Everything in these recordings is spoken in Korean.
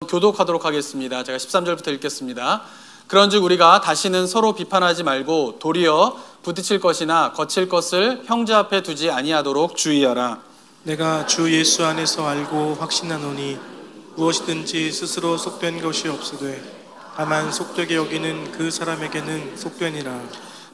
교독하도록 하겠습니다. 제가 13절부터 읽겠습니다. 그런즉 우리가 다시는 서로 비판하지 말고 도리어 부딪힐 것이나 거칠 것을 형제 앞에 두지 아니하도록 주의하라. 내가 주 예수 안에서 알고 확신하노니 무엇이든지 스스로 속된 것이 없으되 다만 속되게 여기는 그 사람에게는 속되니라.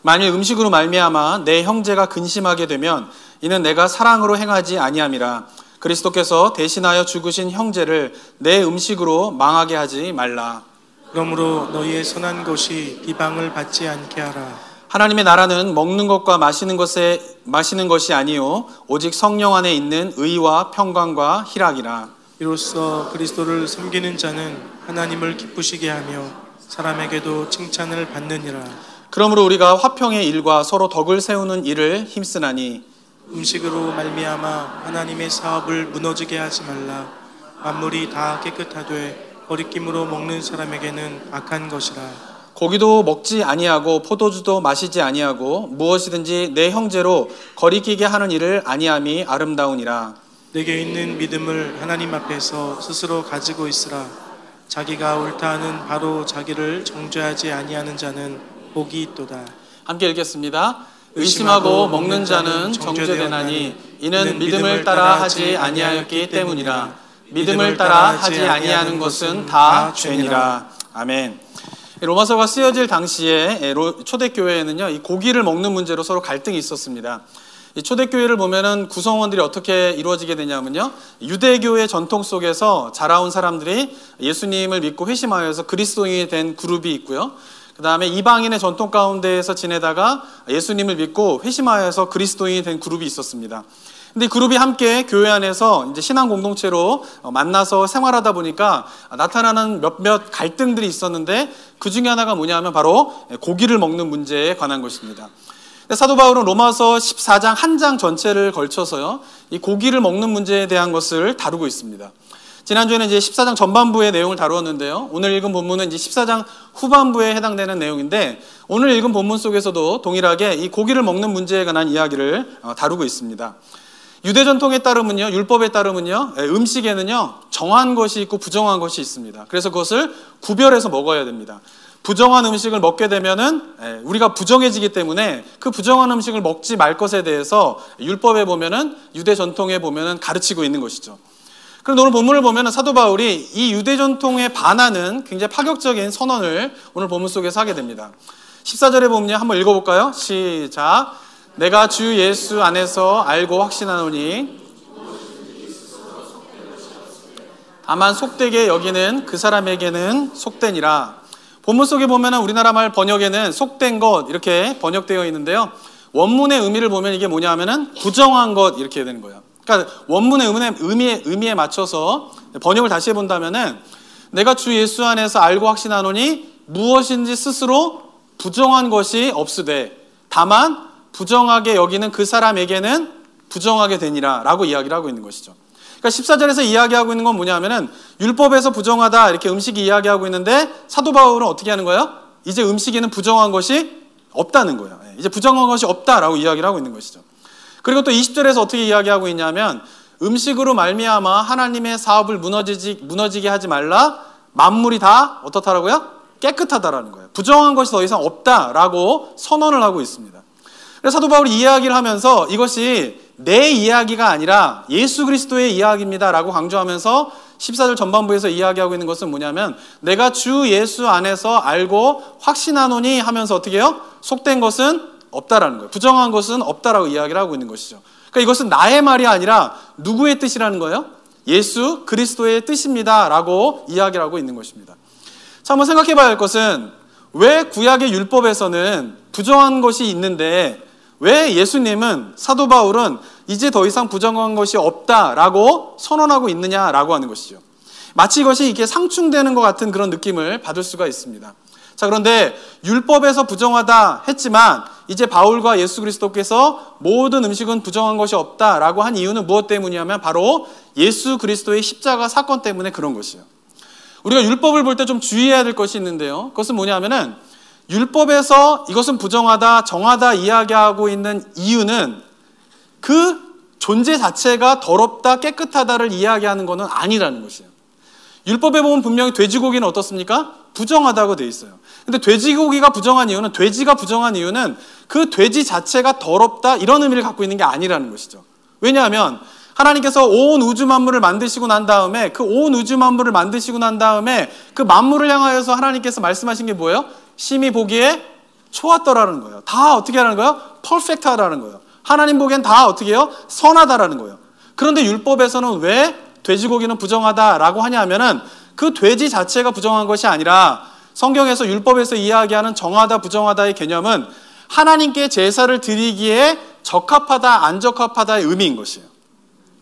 만일 음식으로 말미암아 내 형제가 근심하게 되면 이는 내가 사랑으로 행하지 아니함이라. 그리스도께서 대신하여 죽으신 형제를 내 음식으로 망하게 하지 말라. 그러므로 너희의 선한 것이 비방을 받지 않게 하라. 하나님의 나라는 먹는 것과 마시는 것이 아니요 오직 성령 안에 있는 의와 평강과 희락이라. 이로써 그리스도를 섬기는 자는 하나님을 기쁘시게 하며 사람에게도 칭찬을 받느니라. 그러므로 우리가 화평의 일과 서로 덕을 세우는 일을 힘쓰나니 음식으로 말미암아 하나님의 사업을 무너지게 하지 말라. 만물이 다 깨끗하되 거리낌으로 먹는 사람에게는 악한 것이라. 고기도 먹지 아니하고 포도주도 마시지 아니하고 무엇이든지 내 형제로 거리끼게 하는 일을 아니함이 아름다우니라. 내게 있는 믿음을 하나님 앞에서 스스로 가지고 있으라. 자기가 옳다 하는 바로 자기를 정죄하지 아니하는 자는 복이 있도다. 함께 읽겠습니다. 의심하고 먹는 자는 정죄되나니 이는 믿음을 따라 하지 아니하였기 때문이라. 믿음을 따라 하지 아니하는 것은 다 죄니라. 아멘. 로마서가 쓰여질 당시에 초대교회에는요, 이 고기를 먹는 문제로 서로 갈등이 있었습니다. 이 초대교회를 보면은 구성원들이 어떻게 이루어지게 되냐면요, 유대교의 전통 속에서 자라온 사람들이 예수님을 믿고 회심하여서 그리스도인이 된 그룹이 있고요. 그 다음에 이방인의 전통 가운데에서 지내다가 예수님을 믿고 회심하여서 그리스도인이 된 그룹이 있었습니다. 근데 그룹이 함께 교회 안에서 이제 신앙 공동체로 만나서 생활하다 보니까 나타나는 몇몇 갈등들이 있었는데 그 중에 하나가 뭐냐면 바로 고기를 먹는 문제에 관한 것입니다. 사도 바울은 로마서 14장 한 장 전체를 걸쳐서요, 이 고기를 먹는 문제에 대한 것을 다루고 있습니다. 지난주에는 이제 14장 전반부의 내용을 다루었는데요. 오늘 읽은 본문은 이제 14장 후반부에 해당되는 내용인데 오늘 읽은 본문 속에서도 동일하게 이 고기를 먹는 문제에 관한 이야기를 다루고 있습니다. 유대 전통에 따르면요, 율법에 따르면요, 음식에는요 정한 것이 있고 부정한 것이 있습니다. 그래서 그것을 구별해서 먹어야 됩니다. 부정한 음식을 먹게 되면은 우리가 부정해지기 때문에 그 부정한 음식을 먹지 말 것에 대해서 율법에 보면은, 유대 전통에 보면은 가르치고 있는 것이죠. 그런데 오늘 본문을 보면 사도 바울이 이 유대 전통에 반하는 굉장히 파격적인 선언을 오늘 본문 속에서 하게 됩니다. 14절에 보면요, 한번 읽어볼까요? 시작. 내가 주 예수 안에서 알고 확신하노니 다만 속되게 여기는 그 사람에게는 속되니라. 본문 속에 보면 우리나라 말 번역에는 속된 것 이렇게 번역되어 있는데요, 원문의 의미를 보면 이게 뭐냐 하면은 부정한 것 이렇게 되는 거예요. 그러니까 원문의 의미에 맞춰서 번역을 다시 해본다면은 내가 주 예수 안에서 알고 확신하노니 무엇인지 스스로 부정한 것이 없으되 다만 부정하게 여기는 그 사람에게는 부정하게 되니라 라고 이야기를 하고 있는 것이죠. 그러니까 14절에서 이야기하고 있는 건 뭐냐면은 율법에서 부정하다 이렇게 음식이 이야기하고 있는데 사도 바울은 어떻게 하는 거예요? 이제 음식에는 부정한 것이 없다는 거예요. 이제 부정한 것이 없다라고 이야기를 하고 있는 것이죠. 그리고 또 20절에서 어떻게 이야기하고 있냐면 음식으로 말미암아 하나님의 사업을 무너지게 하지 말라. 만물이 다 어떻다라고요? 깨끗하다라는 거예요. 부정한 것이 더 이상 없다라고 선언을 하고 있습니다. 그래서 사도 바울이 이야기를 하면서 이것이 내 이야기가 아니라 예수 그리스도의 이야기입니다라고 강조하면서 14절 전반부에서 이야기하고 있는 것은 뭐냐면 내가 주 예수 안에서 알고 확신하노니 하면서 어떻게 해요? 속된 것은 없다라는 거예요. 부정한 것은 없다라고 이야기를 하고 있는 것이죠. 그러니까 이것은 나의 말이 아니라 누구의 뜻이라는 거예요? 예수 그리스도의 뜻입니다라고 이야기를 하고 있는 것입니다. 자, 한번 생각해 봐야 할 것은 왜 구약의 율법에서는 부정한 것이 있는데 왜 예수님은, 사도 바울은 이제 더 이상 부정한 것이 없다라고 선언하고 있느냐라고 하는 것이죠. 마치 이것이 이렇게 상충되는 것 같은 그런 느낌을 받을 수가 있습니다. 자, 그런데 율법에서 부정하다 했지만 이제 바울과 예수 그리스도께서 모든 음식은 부정한 것이 없다라고 한 이유는 무엇 때문이냐면 바로 예수 그리스도의 십자가 사건 때문에 그런 것이에요. 우리가 율법을 볼 때 좀 주의해야 될 것이 있는데요, 그것은 뭐냐면은 율법에서 이것은 부정하다, 정하다 이야기하고 있는 이유는 그 존재 자체가 더럽다, 깨끗하다를 이야기하는 것은 아니라는 것이에요. 율법에 보면 분명히 돼지고기는 어떻습니까? 부정하다고 돼 있어요. 근데 돼지고기가 부정한 이유는, 돼지가 부정한 이유는 그 돼지 자체가 더럽다 이런 의미를 갖고 있는 게 아니라는 것이죠. 왜냐하면 하나님께서 온 우주 만물을 만드시고 난 다음에, 그 온 우주 만물을 만드시고 난 다음에 그 만물을 향하여서 하나님께서 말씀하신 게 뭐예요? 심히 보기에 좋았더라는 거예요. 다 어떻게 하라는 거예요? 퍼펙트하다는 거예요. 하나님 보기엔 다 어떻게 해요? 선하다라는 거예요. 그런데 율법에서는 왜 돼지고기는 부정하다라고 하냐면은 그 돼지 자체가 부정한 것이 아니라 성경에서 율법에서 이야기하는 정하다 부정하다의 개념은 하나님께 제사를 드리기에 적합하다 안 적합하다의 의미인 것이에요.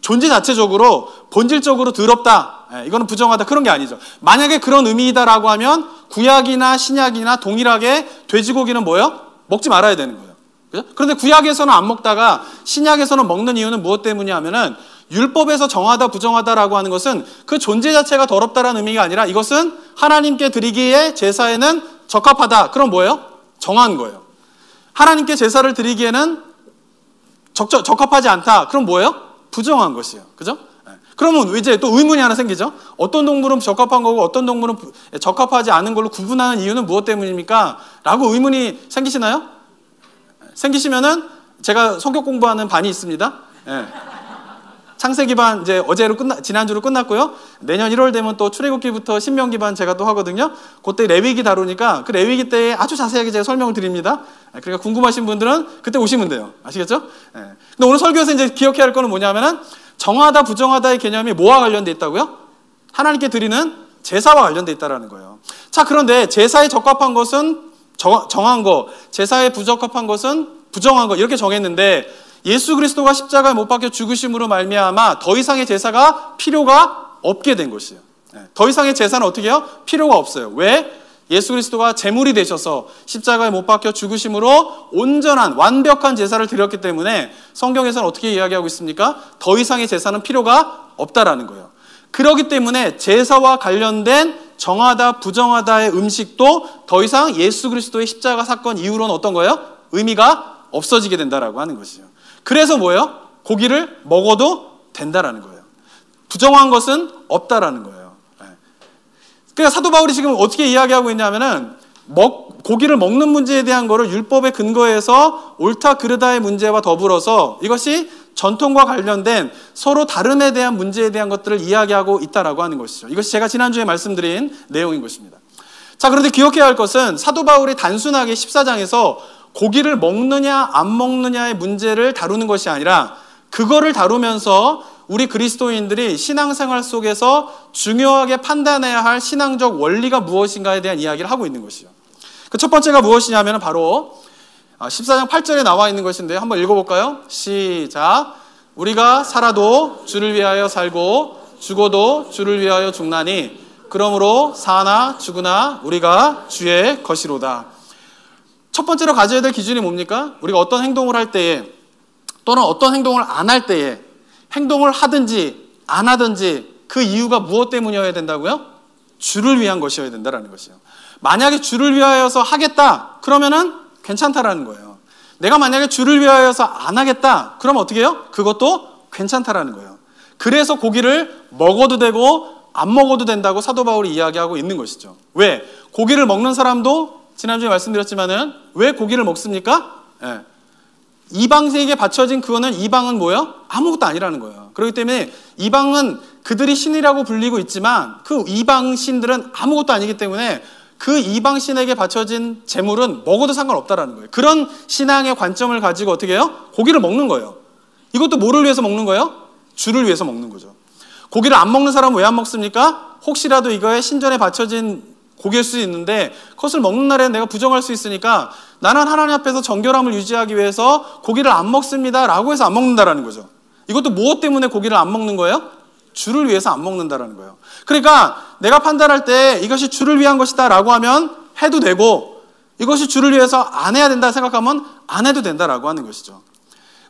존재 자체적으로 본질적으로 더럽다, 이거는 부정하다 그런 게 아니죠. 만약에 그런 의미이다라고 하면 구약이나 신약이나 동일하게 돼지고기는 뭐예요? 먹지 말아야 되는 거예요. 그죠? 그런데 구약에서는 안 먹다가 신약에서는 먹는 이유는 무엇 때문이냐면은 율법에서 정하다 부정하다라고 하는 것은 그 존재 자체가 더럽다라는 의미가 아니라 이것은 하나님께 드리기에 제사에는 적합하다. 그럼 뭐예요? 정한 거예요. 하나님께 제사를 드리기에는 적합하지 않다. 그럼 뭐예요? 부정한 것이에요. 그죠? 그러면 이제 또 의문이 하나 생기죠. 어떤 동물은 적합한 거고 어떤 동물은 적합하지 않은 걸로 구분하는 이유는 무엇 때문입니까? 라고 의문이 생기시나요? 생기시면은 제가 성격 공부하는 반이 있습니다. 창세기 반 이제 지난주로 끝났고요. 내년 1월 되면 또 출애굽기부터 신명기 반 제가 또 하거든요. 그때 레위기 다루니까 그 레위기 때에 아주 자세하게 제가 설명을 드립니다. 그러니까 궁금하신 분들은 그때 오시면 돼요. 아시겠죠? 근데 오늘 설교에서 이제 기억해야 할 거는 뭐냐면은 정하다 부정하다의 개념이 뭐와 관련돼 있다고요? 하나님께 드리는 제사와 관련돼 있다라는 거예요. 자, 그런데 제사에 적합한 것은 정한 거, 제사에 부적합한 것은 부정한 거 이렇게 정했는데 예수 그리스도가 십자가에 못 박혀 죽으심으로 말미암아 더 이상의 제사가 필요가 없게 된 것이에요. 더 이상의 제사는 어떻게 해요? 필요가 없어요. 왜? 예수 그리스도가 제물이 되셔서 십자가에 못 박혀 죽으심으로 온전한 완벽한 제사를 드렸기 때문에 성경에서는 어떻게 이야기하고 있습니까? 더 이상의 제사는 필요가 없다라는 거예요. 그렇기 때문에 제사와 관련된 정하다 부정하다의 음식도 더 이상 예수 그리스도의 십자가 사건 이후로는 어떤 거예요? 의미가 없어지게 된다라고 하는 것이죠. 그래서 뭐예요? 고기를 먹어도 된다라는 거예요. 부정한 것은 없다라는 거예요. 그러니까 사도 바울이 지금 어떻게 이야기하고 있냐면은 고기를 먹는 문제에 대한 거를 율법의 근거에서 옳다 그르다의 문제와 더불어서 이것이 전통과 관련된 서로 다름에 대한 문제에 대한 것들을 이야기하고 있다라고 하는 것이죠. 이것이 제가 지난주에 말씀드린 내용인 것입니다. 자, 그런데 기억해야 할 것은 사도 바울이 단순하게 14장에서 고기를 먹느냐 안 먹느냐의 문제를 다루는 것이 아니라 그거를 다루면서 우리 그리스도인들이 신앙생활 속에서 중요하게 판단해야 할 신앙적 원리가 무엇인가에 대한 이야기를 하고 있는 것이죠. 그 첫 번째가 무엇이냐면 바로 14장 8절에 나와 있는 것인데 한번 읽어볼까요? 시작. 우리가 살아도 주를 위하여 살고 죽어도 주를 위하여 죽나니 그러므로 사나 죽으나 우리가 주의 것이로다. 첫 번째로 가져야 될 기준이 뭡니까? 우리가 어떤 행동을 할 때에 또는 어떤 행동을 안 할 때에 행동을 하든지 안 하든지 그 이유가 무엇 때문이어야 된다고요? 주를 위한 것이어야 된다는 것이에요. 만약에 주를 위하여서 하겠다 그러면은 괜찮다라는 거예요. 내가 만약에 주를 위하여서 안 하겠다 그러면 어떻게 해요? 그것도 괜찮다라는 거예요. 그래서 고기를 먹어도 되고 안 먹어도 된다고 사도 바울이 이야기하고 있는 것이죠. 왜? 고기를 먹는 사람도 지난주에 말씀드렸지만은 왜 고기를 먹습니까? 이방세에게 바쳐진 그거는 이방은 뭐예요? 아무것도 아니라는 거예요. 그렇기 때문에 이방은 그들이 신이라고 불리고 있지만 그 이방 신들은 아무것도 아니기 때문에 그 이방 신에게 바쳐진 제물은 먹어도 상관없다라는 거예요. 그런 신앙의 관점을 가지고 어떻게 해요? 고기를 먹는 거예요. 이것도 뭐를 위해서 먹는 거예요? 주를 위해서 먹는 거죠. 고기를 안 먹는 사람은 왜 안 먹습니까? 혹시라도 이거에 신전에 바쳐진 고기일 수 있는데 그것을 먹는 날에 내가 부정할 수 있으니까 나는 하나님 앞에서 정결함을 유지하기 위해서 고기를 안 먹습니다 라고 해서 안 먹는다라는 거죠. 이것도 무엇 때문에 고기를 안 먹는 거예요? 주를 위해서 안 먹는다라는 거예요. 그러니까 내가 판단할 때 이것이 주를 위한 것이다 라고 하면 해도 되고 이것이 주를 위해서 안 해야 된다 생각하면 안 해도 된다라고 하는 것이죠.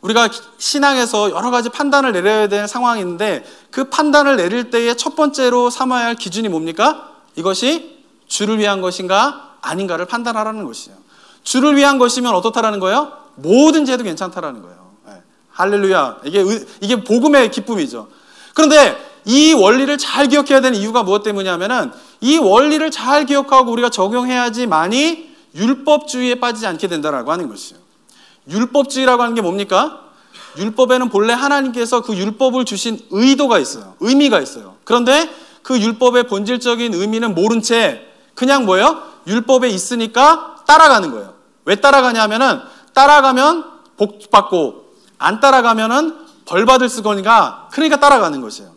우리가 신앙에서 여러 가지 판단을 내려야 되는 상황이 있는데 그 판단을 내릴 때의 첫 번째로 삼아야 할 기준이 뭡니까? 이것이 주를 위한 것인가 아닌가를 판단하라는 것이에요. 주를 위한 것이면 어떻다라는 거예요? 뭐든지 해도 괜찮다라는 거예요. 할렐루야. 이게 복음의 기쁨이죠. 그런데 이 원리를 잘 기억해야 되는 이유가 무엇 때문이냐면은 이 원리를 잘 기억하고 우리가 적용해야지만이 율법주의에 빠지지 않게 된다라고 하는 것이에요. 율법주의라고 하는 게 뭡니까? 율법에는 본래 하나님께서 그 율법을 주신 의도가 있어요. 의미가 있어요. 그런데 그 율법의 본질적인 의미는 모른 채 그냥 뭐예요? 율법에 있으니까 따라가는 거예요. 왜 따라가냐면은 따라가면 복 받고 안 따라가면은 벌 받을 거니까 그러니까 따라가는 것이에요.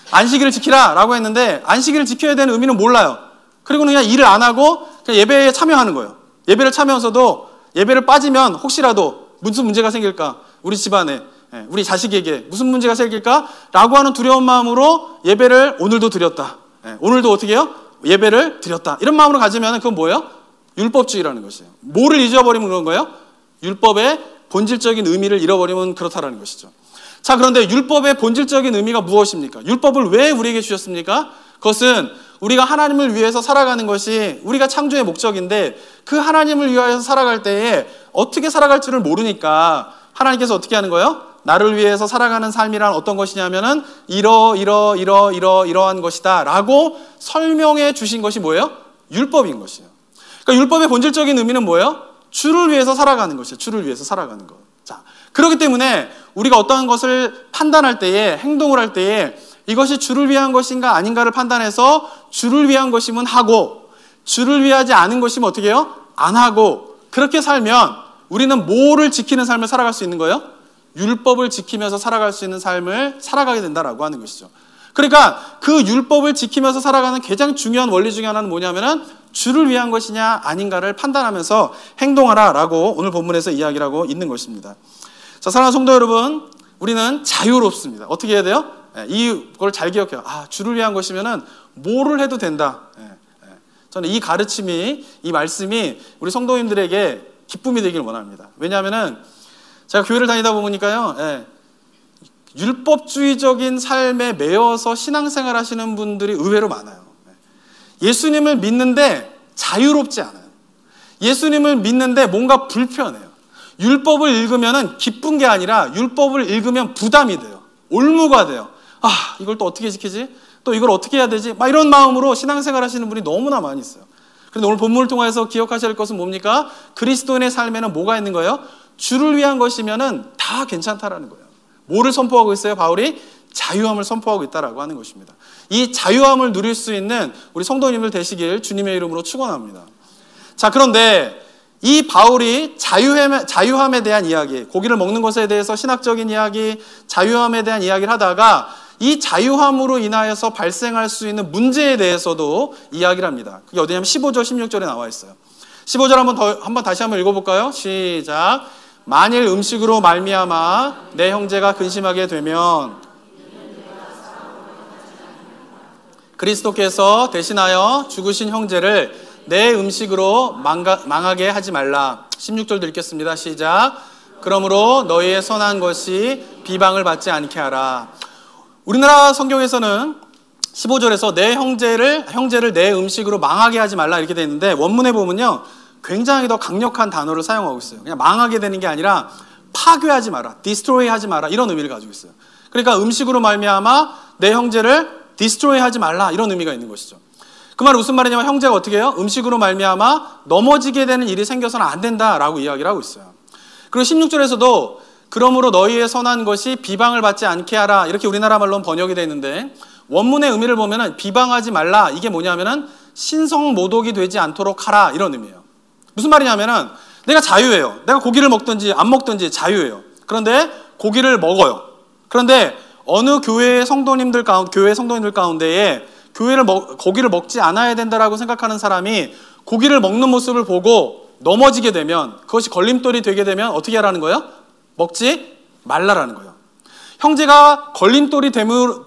안식일을 지키라 라고 했는데 안식일을 지켜야 되는 의미는 몰라요. 그리고는 그냥 일을 안 하고 그냥 예배에 참여하는 거예요. 예배를 참여해서도 예배를 빠지면 혹시라도 무슨 문제가 생길까? 우리 집안에, 우리 자식에게 무슨 문제가 생길까? 라고 하는 두려운 마음으로 예배를 오늘도 드렸다. 오늘도 어떻게 해요? 예배를 드렸다. 이런 마음으로 가지면 그건 뭐예요? 율법주의라는 것이에요. 뭐를 잊어버리면 그런 거예요? 율법의 본질적인 의미를 잃어버리면 그렇다라는 것이죠. 자, 그런데 율법의 본질적인 의미가 무엇입니까? 율법을 왜 우리에게 주셨습니까? 그것은 우리가 하나님을 위해서 살아가는 것이 우리가 창조의 목적인데 그 하나님을 위하여 살아갈 때에 어떻게 살아갈 줄을 모르니까 하나님께서 어떻게 하는 거예요? 나를 위해서 살아가는 삶이란 어떤 것이냐면은 이러한 것이다 라고 설명해 주신 것이 뭐예요? 율법인 것이에요. 그러니까 율법의 본질적인 의미는 뭐예요? 주를 위해서 살아가는 것이에요. 주를 위해서 살아가는 것. 자, 그렇기 때문에 우리가 어떠한 것을 판단할 때에, 행동을 할 때에 이것이 주를 위한 것인가 아닌가를 판단해서 주를 위한 것이면 하고 주를 위하지 않은 것이면 어떻게 해요? 안 하고 그렇게 살면 우리는 뭐를 지키는 삶을 살아갈 수 있는 거예요? 율법을 지키면서 살아갈 수 있는 삶을 살아가게 된다라고 하는 것이죠. 그러니까 그 율법을 지키면서 살아가는 가장 중요한 원리 중에 하나는 뭐냐면은 주를 위한 것이냐 아닌가를 판단하면서 행동하라라고 오늘 본문에서 이야기를 하고 있는 것입니다. 자, 사랑하는 성도 여러분, 우리는 자유롭습니다. 어떻게 해야 돼요? 이걸 잘 기억해요. 주를 위한 것이면은 뭐를 해도 된다. 저는 이 가르침이, 이 말씀이 우리 성도님들에게 기쁨이 되길 원합니다. 왜냐하면은 제가 교회를 다니다 보니까요, 율법주의적인 삶에 매여서 신앙생활 하시는 분들이 의외로 많아요. 예수님을 믿는데 자유롭지 않아요. 예수님을 믿는데 뭔가 불편해요. 율법을 읽으면 기쁜 게 아니라 율법을 읽으면 부담이 돼요. 올무가 돼요. 이걸 또 어떻게 지키지? 또 이걸 어떻게 해야 되지? 막 이런 마음으로 신앙생활 하시는 분이 너무나 많이 있어요. 그런데 오늘 본문을 통해서 기억하셔야 할 것은 뭡니까? 그리스도인의 삶에는 뭐가 있는 거예요? 주를 위한 것이면은 다 괜찮다라는 거예요. 뭐를 선포하고 있어요? 바울이 자유함을 선포하고 있다라고 하는 것입니다. 이 자유함을 누릴 수 있는 우리 성도님들 되시길 주님의 이름으로 축원합니다. 자, 그런데 이 바울이 자유함에 대한 이야기, 고기를 먹는 것에 대해서 신학적인 이야기, 자유함에 대한 이야기를 하다가 이 자유함으로 인하여서 발생할 수 있는 문제에 대해서도 이야기를 합니다. 그게 어디냐면 15절, 16절에 나와 있어요. 15절 한번 다시 한번 읽어볼까요? 시작. 만일 음식으로 말미암아 내 형제가 근심하게 되면 그리스도께서 대신하여 죽으신 형제를 내 음식으로 망하게 하지 말라. 16절 읽겠습니다. 시작. 그러므로 너희의 선한 것이 비방을 받지 않게 하라. 우리나라 성경에서는 15절에서 내 형제를 내 음식으로 망하게 하지 말라 이렇게 되어 있는데 원문에 보면요 굉장히 더 강력한 단어를 사용하고 있어요. 그냥 망하게 되는 게 아니라 파괴하지 마라, 디스트로이 하지 마라 이런 의미를 가지고 있어요. 그러니까 음식으로 말미암아 내 형제를 디스트로이 하지 말라 이런 의미가 있는 것이죠. 그 말은 무슨 말이냐면 형제가 어떻게 해요? 음식으로 말미암아 넘어지게 되는 일이 생겨서는 안 된다라고 이야기를 하고 있어요. 그리고 16절에서도 그러므로 너희의 선한 것이 비방을 받지 않게 하라 이렇게 우리나라 말로는 번역이 되어 있는데 원문의 의미를 보면은 비방하지 말라 이게 뭐냐면은 신성모독이 되지 않도록 하라 이런 의미예요. 무슨 말이냐면은 내가 자유예요. 내가 고기를 먹든지 안 먹든지 자유예요. 그런데 고기를 먹어요. 그런데 어느 교회 성도님들 가운데에 고기를 먹지 않아야 된다라고 생각하는 사람이 고기를 먹는 모습을 보고 넘어지게 되면 그것이 걸림돌이 되게 되면 어떻게 하라는 거예요? 먹지 말라라는 거예요. 형제가 걸림돌이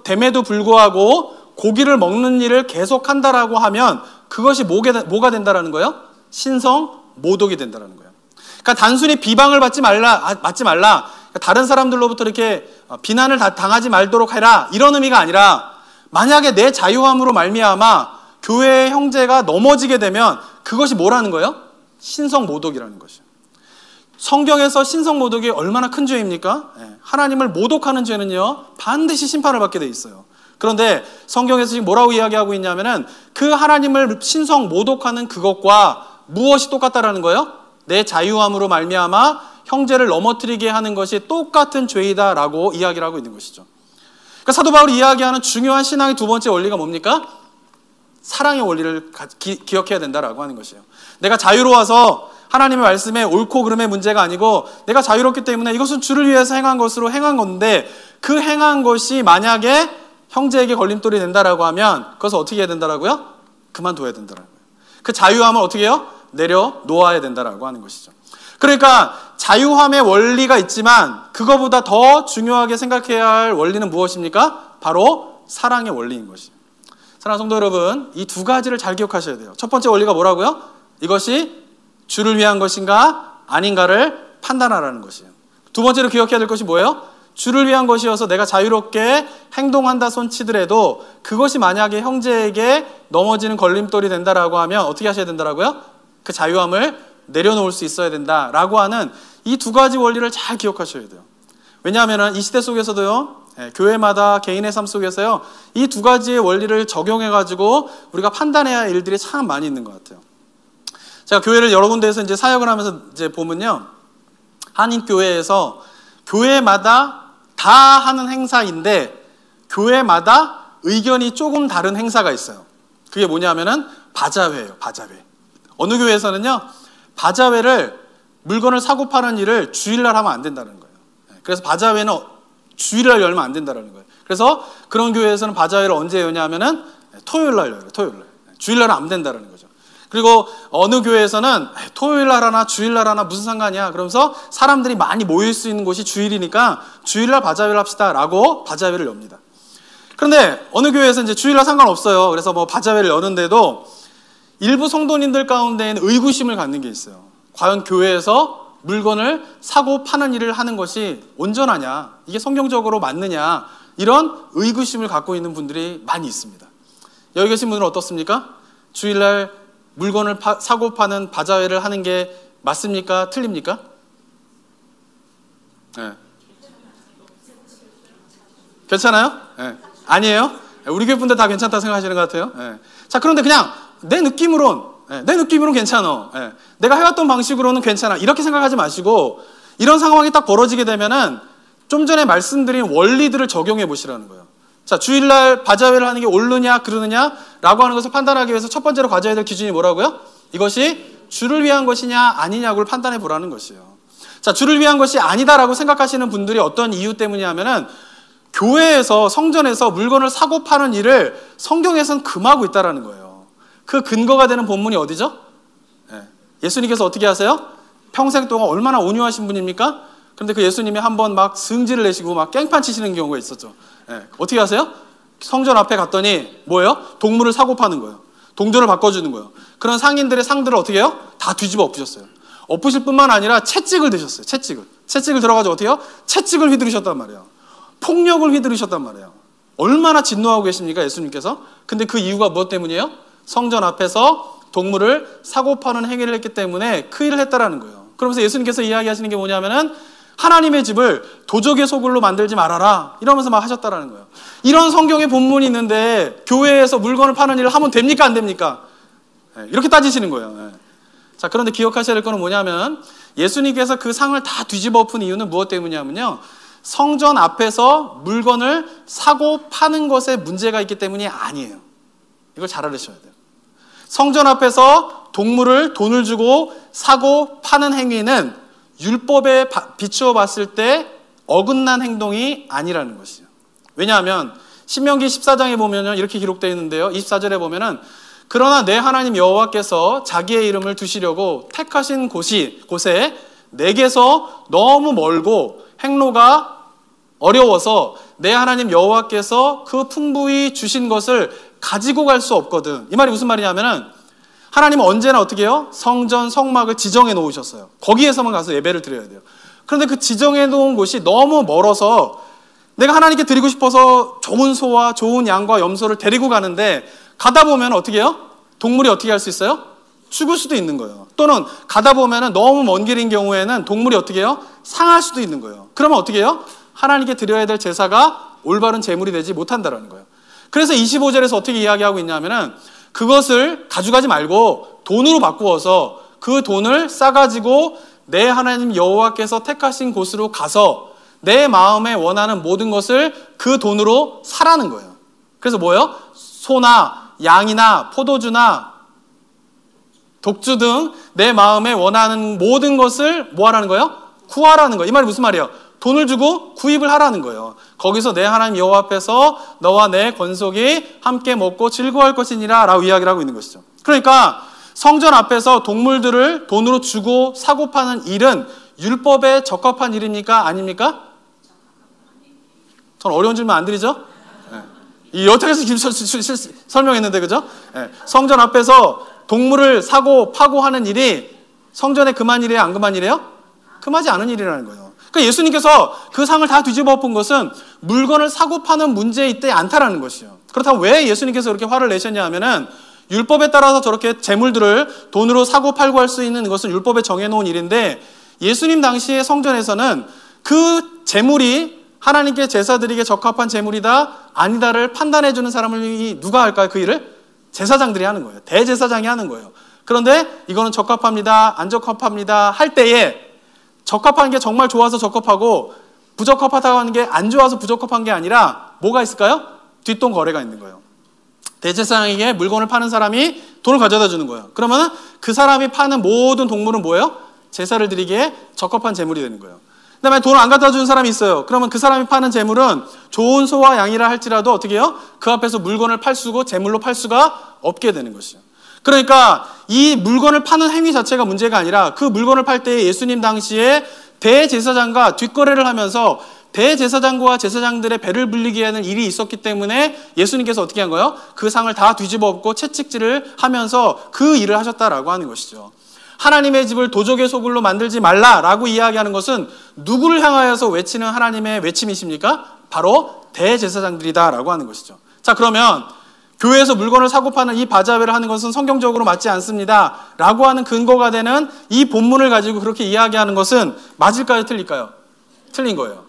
됨에도 불구하고 고기를 먹는 일을 계속한다라고 하면 그것이 뭐가 된다라는 거예요? 신성 모독이 된다라는 거예요. 그러니까 단순히 비방을 받지 말라. 그러니까 다른 사람들로부터 이렇게 비난을 당하지 말도록 해라 이런 의미가 아니라 만약에 내 자유함으로 말미암아 교회의 형제가 넘어지게 되면 그것이 뭐라는 거예요? 신성 모독이라는 것이죠. 성경에서 신성 모독이 얼마나 큰 죄입니까? 하나님을 모독하는 죄는요 반드시 심판을 받게 돼 있어요. 그런데 성경에서 지금 뭐라고 이야기하고 있냐면은 그 하나님을 신성 모독하는 그것과 무엇이 똑같다라는 거예요? 내 자유함으로 말미암아 형제를 넘어뜨리게 하는 것이 똑같은 죄이다라고 이야기를 하고 있는 것이죠. 그러니까 사도 바울이 이야기하는 중요한 신앙의 두 번째 원리가 뭡니까? 사랑의 원리를 기억해야 된다라고 하는 것이에요. 내가 자유로워서 하나님의 말씀에 옳고 그름의 문제가 아니고 내가 자유롭기 때문에 이것은 주를 위해서 행한 것으로 행한 건데 그 행한 것이 만약에 형제에게 걸림돌이 된다라고 하면 그것을 어떻게 해야 된다라고요? 그만둬야 된다라고요. 그 자유함을 어떻게 해요? 내려놓아야 된다라고 하는 것이죠. 그러니까 자유함의 원리가 있지만 그거보다 더 중요하게 생각해야 할 원리는 무엇입니까? 바로 사랑의 원리인 것이에요. 사랑하는 성도 여러분, 이 두 가지를 잘 기억하셔야 돼요. 첫 번째 원리가 뭐라고요? 이것이 주를 위한 것인가 아닌가를 판단하라는 것이에요. 두 번째로 기억해야 될 것이 뭐예요? 주를 위한 것이어서 내가 자유롭게 행동한다 손치더라도 그것이 만약에 형제에게 넘어지는 걸림돌이 된다라고 하면 어떻게 하셔야 된다라고요? 그 자유함을 내려놓을 수 있어야 된다라고 하는 이 두 가지 원리를 잘 기억하셔야 돼요. 왜냐하면 이 시대 속에서도요, 교회마다 개인의 삶 속에서요, 이 두 가지의 원리를 적용해가지고 우리가 판단해야 할 일들이 참 많이 있는 것 같아요. 제가 교회를 여러 군데에서 이제 사역을 하면서 이제 보면요, 한인교회에서 교회마다 다 하는 행사인데 교회마다 의견이 조금 다른 행사가 있어요. 그게 뭐냐면은 바자회예요. 바자회. 어느 교회에서는요, 바자회를 물건을 사고 파는 일을 주일날 하면 안 된다는 거예요. 그래서 바자회는 주일날 열면 안 된다는 거예요. 그래서 그런 교회에서는 바자회를 언제 여냐면은 토요일날 열어요. 토요일날. 주일날은 안 된다는 거죠. 그리고 어느 교회에서는 토요일날 하나 주일날 하나 무슨 상관이야, 그러면서 사람들이 많이 모일 수 있는 곳이 주일이니까 주일날 바자회를 합시다 라고 바자회를 엽니다. 그런데 어느 교회에서는 이제 주일날 상관없어요. 그래서 뭐 바자회를 여는데도 일부 성도님들 가운데에는 의구심을 갖는 게 있어요. 과연 교회에서 물건을 사고 파는 일을 하는 것이 온전하냐, 이게 성경적으로 맞느냐, 이런 의구심을 갖고 있는 분들이 많이 있습니다. 여기 계신 분들은 어떻습니까? 주일날 물건을 사고 파는 바자회를 하는 게 맞습니까? 틀립니까? 네. 괜찮아요? 네. 아니에요? 우리 교회 분들 다 괜찮다 생각하시는 것 같아요. 네. 자, 그런데 그냥 내 느낌으로는 괜찮아. 내가 해왔던 방식으로는 괜찮아. 이렇게 생각하지 마시고 이런 상황이 딱 벌어지게 되면은 좀 전에 말씀드린 원리들을 적용해 보시라는 거예요. 자, 주일날 바자회를 하는 게 옳느냐 그르느냐 라고 하는 것을 판단하기 위해서 첫 번째로 가져야 될 기준이 뭐라고요? 이것이 주를 위한 것이냐 아니냐고를 판단해 보라는 것이에요. 자, 주를 위한 것이 아니다라고 생각하시는 분들이 어떤 이유 때문이냐면은 교회에서, 성전에서 물건을 사고 파는 일을 성경에서는 금하고 있다라는 거예요. 그 근거가 되는 본문이 어디죠? 예수님께서 어떻게 하세요? 평생 동안 얼마나 온유하신 분입니까? 그런데 그 예수님이 한번 막 승질을 내시고 막 깽판 치시는 경우가 있었죠. 어떻게 하세요? 성전 앞에 갔더니 뭐예요? 동물을 사고 파는 거예요. 동전을 바꿔주는 거예요. 그런 상인들의 상들을 어떻게 해요? 다 뒤집어 엎으셨어요. 엎으실 뿐만 아니라 채찍을 드셨어요. 채찍을 들어가지고 어떻게 해요? 채찍을 휘두르셨단 말이에요. 폭력을 휘두르셨단 말이에요. 얼마나 진노하고 계십니까, 예수님께서? 근데 그 이유가 무엇 때문이에요? 성전 앞에서 동물을 사고 파는 행위를 했기 때문에 그 일을 했다라는 거예요. 그러면서 예수님께서 이야기하시는 게 뭐냐면은 하나님의 집을 도적의 소굴로 만들지 말아라, 이러면서 막 하셨다라는 거예요. 이런 성경의 본문이 있는데 교회에서 물건을 파는 일을 하면 됩니까, 안 됩니까? 이렇게 따지시는 거예요. 자, 그런데 기억하셔야 될 거는 뭐냐면 예수님께서 그 상을 다 뒤집어 엎은 이유는 무엇 때문이냐면요, 성전 앞에서 물건을 사고 파는 것에 문제가 있기 때문이 아니에요. 이걸 잘 알으셔야 돼요. 성전 앞에서 돈을 주고 사고 파는 행위는 율법에 비추어 봤을 때 어긋난 행동이 아니라는 것이에요. 왜냐하면 신명기 14장에 보면 이렇게 기록되어 있는데요, 24절에 보면은 그러나 내 하나님 여호와께서 자기의 이름을 두시려고 택하신 곳에 내게서 너무 멀고 행로가 어려워서 내 하나님 여호와께서 그 풍부히 주신 것을 가지고 갈 수 없거든. 이 말이 무슨 말이냐면은 하나님은 언제나 어떻게 해요? 성전, 성막을 지정해 놓으셨어요. 거기에서만 가서 예배를 드려야 돼요. 그런데 그 지정해 놓은 곳이 너무 멀어서 내가 하나님께 드리고 싶어서 좋은 소와 좋은 양과 염소를 데리고 가는데 가다 보면 어떻게 해요? 동물이 어떻게 할 수 있어요? 죽을 수도 있는 거예요. 또는 가다 보면 너무 먼 길인 경우에는 동물이 어떻게 해요? 상할 수도 있는 거예요. 그러면 어떻게 해요? 하나님께 드려야 될 제사가 올바른 제물이 되지 못한다는 거예요. 그래서 25절에서 어떻게 이야기하고 있냐면은 그것을 가져가지 말고 돈으로 바꾸어서 그 돈을 싸가지고 내 하나님 여호와께서 택하신 곳으로 가서 내 마음에 원하는 모든 것을 그 돈으로 사라는 거예요. 그래서 뭐예요? 소나 양이나 포도주나 독주 등 내 마음에 원하는 모든 것을 뭐 하라는 거예요? 구하라는 거예요. 이 말이 무슨 말이에요? 돈을 주고 구입을 하라는 거예요. 거기서 내 하나님 여호와 앞에서 너와 내 권속이 함께 먹고 즐거워할 것이니라 라고 이야기를 하고 있는 것이죠. 그러니까 성전 앞에서 동물들을 돈으로 주고 사고 파는 일은 율법에 적합한 일입니까? 아닙니까? 전 어려운 질문 안 드리죠? 이 어떻게 해서 설명했는데, 그죠? 성전 앞에서 동물을 사고 파고 하는 일이 성전에 금한 일이에요? 안 금한 일이에요? 금하지 않은 일이라는 거예요. 그러니까 예수님께서 그 상을 다 뒤집어 엎은 것은 물건을 사고 파는 문제에 있지 않다라는 것이요. 그렇다면 왜 예수님께서 그렇게 화를 내셨냐 하면은 율법에 따라서 저렇게 재물들을 돈으로 사고 팔고 할 수 있는 것은 율법에 정해놓은 일인데 예수님 당시의 성전에서는 그 재물이 하나님께 제사드리기에 적합한 재물이다 아니다를 판단해주는 사람을 누가 할까요? 그 일을? 제사장들이 하는 거예요. 대제사장이 하는 거예요. 그런데 이거는 적합합니다, 안 적합합니다 할 때에 적합한 게 정말 좋아서 적합하고 부적합하다고 하는 게 안 좋아서 부적합한 게 아니라 뭐가 있을까요? 뒷돈 거래가 있는 거예요. 대제사장에게 물건을 파는 사람이 돈을 가져다 주는 거예요. 그러면 그 사람이 파는 모든 동물은 뭐예요? 제사를 드리기에 적합한 재물이 되는 거예요. 그 다음에 돈을 안 갖다 주는 사람이 있어요. 그러면 그 사람이 파는 재물은 좋은 소와 양이라 할지라도 어떻게 해요? 그 앞에서 물건을 팔 수고 재물로 팔 수가 없게 되는 것이죠. 그러니까 이 물건을 파는 행위 자체가 문제가 아니라 그 물건을 팔 때 예수님 당시에 대제사장과 뒷거래를 하면서 대제사장과 제사장들의 배를 불리게 하는 일이 있었기 때문에 예수님께서 어떻게 한 거예요? 그 상을 다 뒤집어 엎고 채찍질을 하면서 그 일을 하셨다라고 하는 것이죠. 하나님의 집을 도적의 소굴로 만들지 말라라고 이야기하는 것은 누구를 향하여서 외치는 하나님의 외침이십니까? 바로 대제사장들이다라고 하는 것이죠. 자, 그러면 교회에서 물건을 사고 파는 이 바자회를 하는 것은 성경적으로 맞지 않습니다 라고 하는 근거가 되는 이 본문을 가지고 그렇게 이야기하는 것은 맞을까요? 틀릴까요? 틀린 거예요.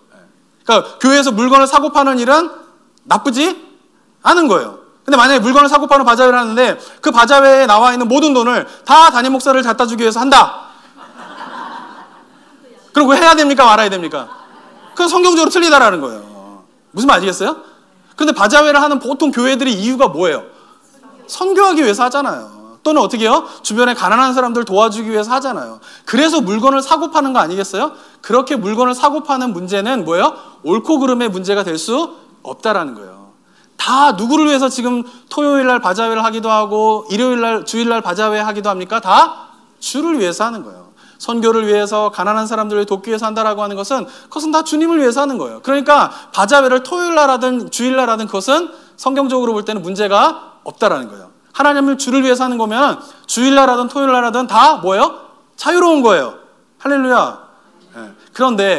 그러니까 교회에서 물건을 사고 파는 일은 나쁘지 않은 거예요. 근데 만약에 물건을 사고 파는 바자회를 하는데 그 바자회에 나와 있는 모든 돈을 다 담임 목사를 갖다 주기 위해서 한다. 그럼 왜 해야 됩니까? 말아야 됩니까? 그건 성경적으로 틀리다라는 거예요. 무슨 말 아시겠어요? 근데 바자회를 하는 보통 교회들이 이유가 뭐예요? 선교하기 위해서 하잖아요. 또는 어떻게 해요? 주변에 가난한 사람들 도와주기 위해서 하잖아요. 그래서 물건을 사고 파는 거 아니겠어요? 그렇게 물건을 사고 파는 문제는 뭐예요? 옳고 그름의 문제가 될 수 없다라는 거예요. 다 누구를 위해서 지금 토요일 날 바자회를 하기도 하고 일요일 날 주일 날 바자회 하기도 합니까? 다 주를 위해서 하는 거예요. 선교를 위해서 가난한 사람들을 돕기 위해서 한다라고 하는 것은 그것은 다 주님을 위해서 하는 거예요. 그러니까 바자회를 토요일 날 하든 주일 날 하든 그것은 성경적으로 볼 때는 문제가 없다라는 거예요. 하나님을 주를 위해서 하는 거면 주일 날 하든 토요일 날 하든 다 뭐예요? 자유로운 거예요. 할렐루야. 그런데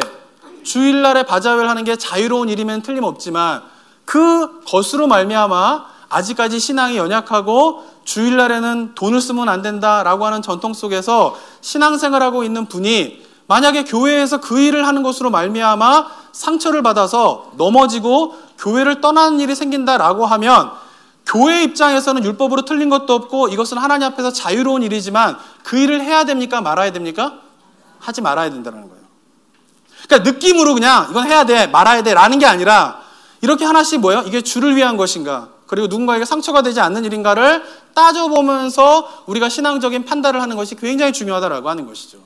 주일 날에 바자회를 하는 게 자유로운 일이면 틀림없지만 그 것으로 말미암아 아직까지 신앙이 연약하고 주일날에는 돈을 쓰면 안 된다라고 하는 전통 속에서 신앙생활하고 있는 분이 만약에 교회에서 그 일을 하는 것으로 말미암아 상처를 받아서 넘어지고 교회를 떠나는 일이 생긴다라고 하면 교회 입장에서는 율법으로 틀린 것도 없고 이것은 하나님 앞에서 자유로운 일이지만 그 일을 해야 됩니까? 말아야 됩니까? 하지 말아야 된다는 거예요. 그러니까 느낌으로 그냥 이건 해야 돼, 말아야 돼 라는 게 아니라 이렇게 하나씩 뭐예요? 이게 주를 위한 것인가? 그리고 누군가에게 상처가 되지 않는 일인가를 따져보면서 우리가 신앙적인 판단을 하는 것이 굉장히 중요하다라고 하는 것이죠.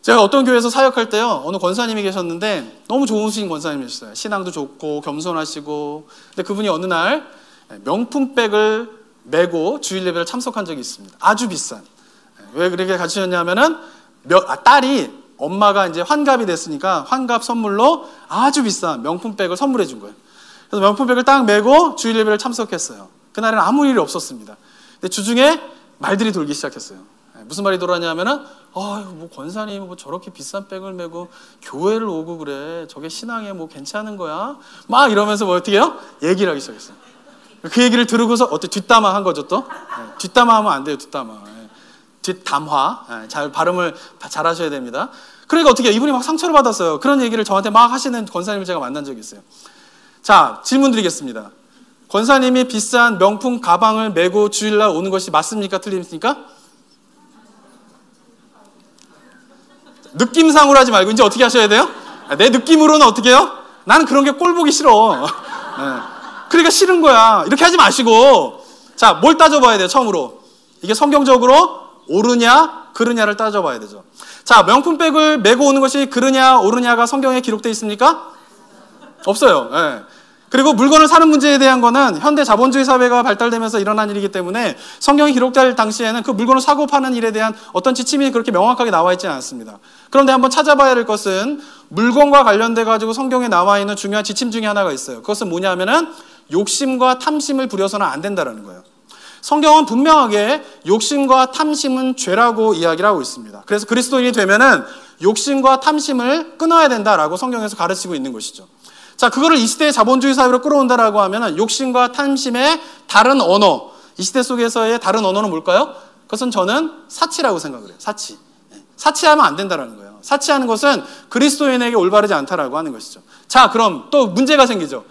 제가 어떤 교회에서 사역할 때요, 어느 권사님이 계셨는데 너무 좋으신 권사님이셨어요. 신앙도 좋고 겸손하시고. 근데 그분이 어느 날 명품백을 메고 주일 예배를 참석한 적이 있습니다. 아주 비싼. 왜 그렇게 가르치셨냐면은 딸이 엄마가 이제 환갑이 됐으니까 환갑 선물로 아주 비싼 명품백을 선물해 준 거예요. 그래서 명품백을 딱 메고 주일 예배를 참석했어요. 그날은 아무 일이 없었습니다. 근데 주중에 말들이 돌기 시작했어요. 무슨 말이 돌았냐면은 뭐 권사님 뭐 저렇게 비싼 백을 메고 교회를 오고 그래. 저게 신앙에 뭐 괜찮은 거야? 막 이러면서 뭐 어떻게 해요? 얘기를 하기 시작했어요. 그 얘기를 들으고서 어때 뒷담화 한 거죠 또? 뒷담화 하면 안 돼요. 뒷담화. 뒷담화. 잘 발음을 잘 하셔야 됩니다. 그러니까 어떻게 해요? 이분이 막 상처를 받았어요. 그런 얘기를 저한테 막 하시는 권사님을 제가 만난 적이 있어요. 자, 질문 드리겠습니다. 권사님이 비싼 명품 가방을 메고 주일날 오는 것이 맞습니까? 틀립니까? 느낌상으로 하지 말고 이제 어떻게 하셔야 돼요? 내 느낌으로는 어떻게 해요? 나는 그런 게 꼴 보기 싫어. 그러니까 싫은 거야. 이렇게 하지 마시고, 자, 뭘 따져봐야 돼요? 처음으로 이게 성경적으로 옳으냐 그르냐를 따져봐야 되죠. 자, 명품백을 메고 오는 것이 그르냐 옳으냐가 성경에 기록되어 있습니까? 없어요. 예. 그리고 물건을 사는 문제에 대한 거는 현대 자본주의 사회가 발달되면서 일어난 일이기 때문에 성경이 기록될 당시에는 그 물건을 사고 파는 일에 대한 어떤 지침이 그렇게 명확하게 나와 있지는 않습니다. 그런데 한번 찾아봐야 될 것은 물건과 관련돼 가지고 성경에 나와 있는 중요한 지침 중에 하나가 있어요. 그것은 뭐냐면은 욕심과 탐심을 부려서는 안 된다라는 거예요. 성경은 분명하게 욕심과 탐심은 죄라고 이야기를 하고 있습니다. 그래서 그리스도인이 되면은 욕심과 탐심을 끊어야 된다라고 성경에서 가르치고 있는 것이죠. 자, 그거를 이 시대의 자본주의 사회로 끌어온다라고 하면은 욕심과 탐심의 다른 언어, 이 시대 속에서의 다른 언어는 뭘까요? 그것은 저는 사치라고 생각을 해요. 사치. 사치하면 안 된다라는 거예요. 사치하는 것은 그리스도인에게 올바르지 않다라고 하는 것이죠. 자, 그럼 또 문제가 생기죠.